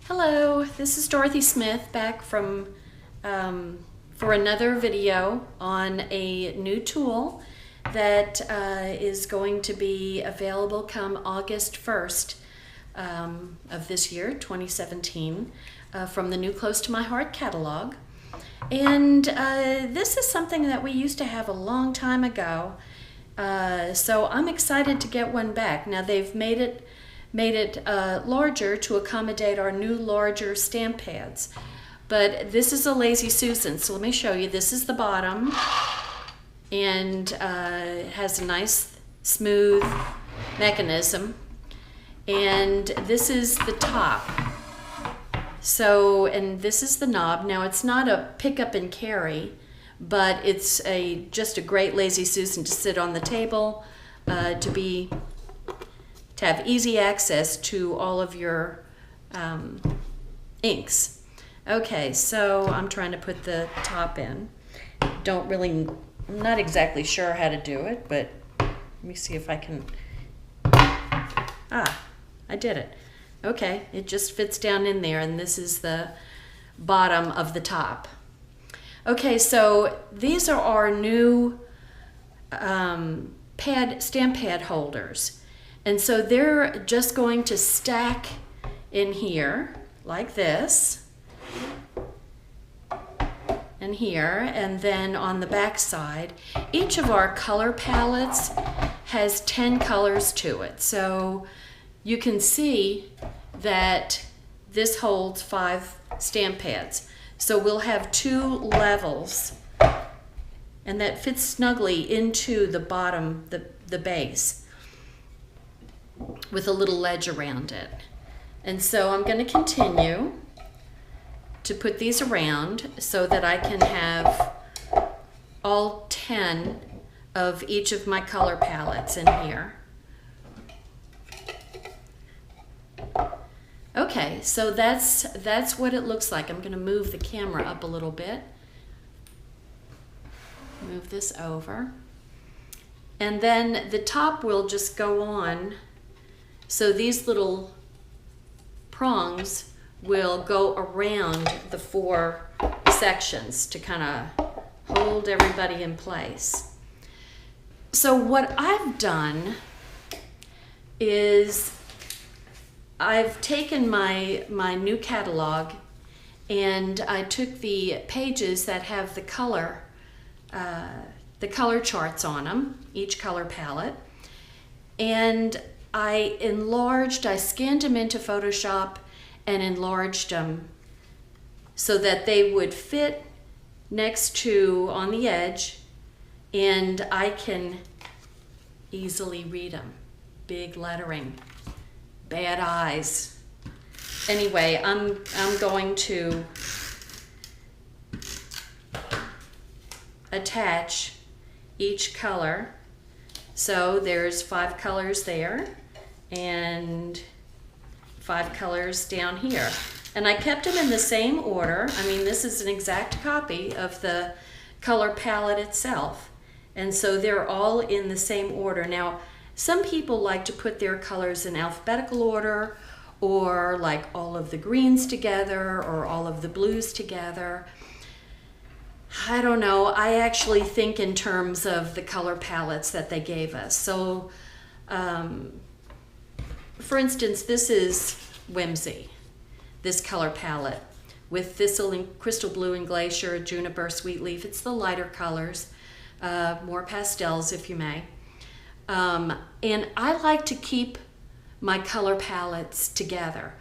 Hello, this is Dorothy Smith back from for another video on a new tool that is going to be available come August 1st of this year, 2017, from the New Close to My Heart catalog. And this is something that we used to have a long time ago, so I'm excited to get one back. Now they've made it larger to accommodate our new larger stamp pads. But this is a Lazy Susan, so let me show you. This is the bottom, and it has a nice smooth mechanism. And this is the top. So, and this is the knob. Now it's not a pick up and carry, but it's just a great Lazy Susan to sit on the table, to have easy access to all of your inks. Okay, so I'm trying to put the top in. I'm not exactly sure how to do it, but let me see if I can. I did it. Okay, it just fits down in there, and this is the bottom of the top. Okay, so these are our new stamp pad holders. And so they're just going to stack in here like this, and here, and then on the back side. Each of our color palettes has 10 colors to it. So you can see that this holds 5 stamp pads. So we'll have 2 levels, and that fits snugly into the bottom, the base, with a little ledge around it. And so I'm going to continue to put these around so that I can have all 10 of each of my color palettes in here. Okay, so that's what it looks like. I'm going to move the camera up a little bit. Move this over. And then the top will just go on. So these little prongs will go around the 4 sections to kind of hold everybody in place. So what I've done is I've taken my new catalog, and I took the pages that have the color charts on them, each color palette, and I scanned them into Photoshop and enlarged them so that they would fit next to on the edge, and I can easily read them. Big lettering, bad eyes. Anyway, I'm going to attach each color. So there's 5 colors there and 5 colors down here. And I kept them in the same order. I mean, this is an exact copy of the color palette itself. And so they're all in the same order. Now, some people like to put their colors in alphabetical order, or like all of the greens together or all of the blues together. I don't know. I actually think in terms of the color palettes that they gave us. So, for instance, this is Whimsy, this color palette, with Thistle and Crystal Blue and Glacier, Juniper, Sweet Leaf. It's the lighter colors, more pastels if you may. And I like to keep my color palettes together,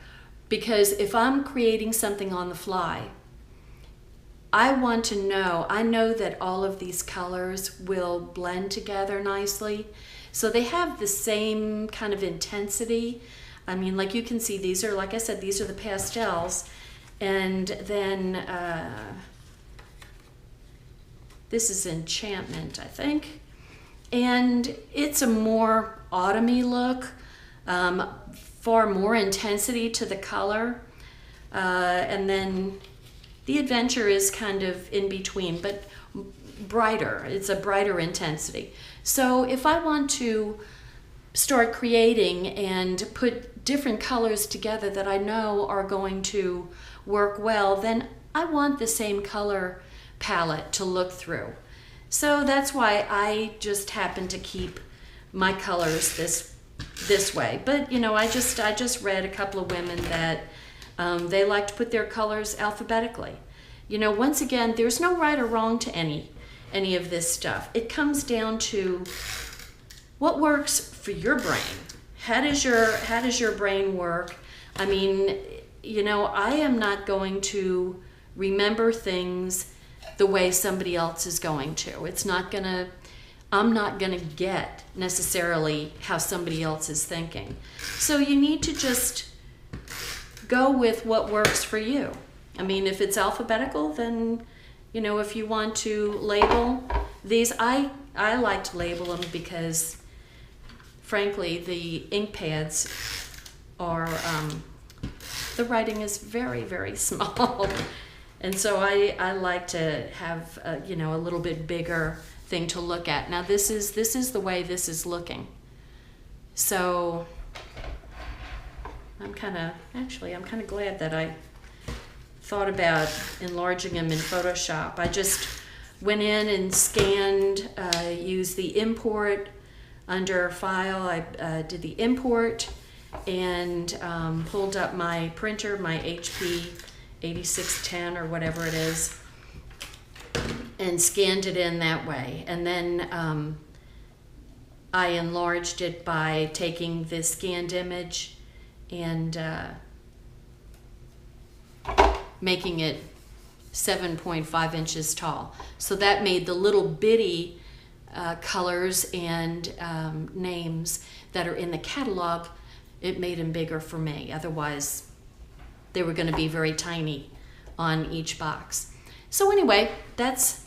because if I'm creating something on the fly, I know that all of these colors will blend together nicely. So they have the same kind of intensity. I mean, like you can see, these are, like I said, these are the pastels. And then this is Enchantment, I think. And it's a more autumny look, far more intensity to the color. And then the Adventure is kind of in between, but brighter. It's a brighter intensity. So if I want to start creating and put different colors together that I know are going to work well, then I want the same color palette to look through. So that's why I just happen to keep my colors this way. But you know, I just read a couple of women that they like to put their colors alphabetically. You know, once again, there's no right or wrong to any of this stuff. It comes down to what works for your brain. How does your brain work? I mean, you know, I am not going to remember things the way somebody else is going to. I'm not gonna get necessarily how somebody else is thinking. So you need to just go with what works for you. I mean, if it's alphabetical, then, you know, if you want to label these, I like to label them because, frankly, the ink pads are, the writing is very, very small. And so I like to have, you know, a little bit bigger thing to look at. Now this is the way this is looking. So I'm kind of glad that I thought about enlarging them in Photoshop. I just went in and scanned, used the import under File. I did the import and pulled up my printer, my HP 8610 or whatever it is, and scanned it in that way. And then I enlarged it by taking the scanned image and making it 7.5 inches tall. So that made the little bitty colors and names that are in the catalog, it made them bigger for me. Otherwise, they were going to be very tiny on each box. So anyway, that's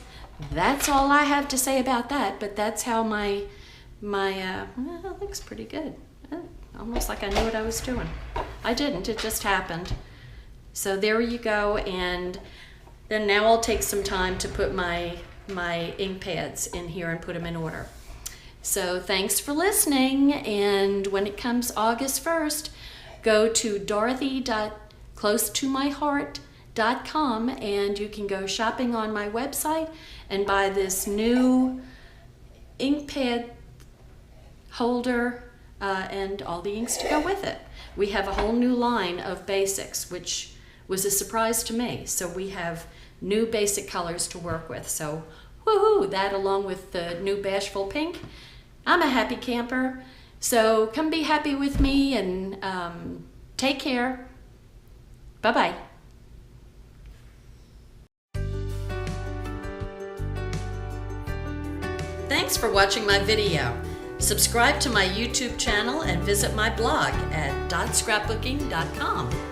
all I have to say about that. But that's how my well, it looks pretty good. Almost like I knew what I was doing. I didn't. It just happened. So there you go. And then now I'll take some time to put my ink pads in here and put them in order. So thanks for listening. And when it comes August 1st, go to dorothy.closetomyheart.com and you can go shopping on my website and buy this new ink pad holder and all the inks to go with it. We have a whole new line of basics, which was a surprise to me. So we have new basic colors to work with. So woohoo, that along with the new Bashful Pink. I'm a happy camper. So come be happy with me and take care. Bye-bye. Thanks for watching my video. Subscribe to my YouTube channel and visit my blog at dotscrapbooking.com.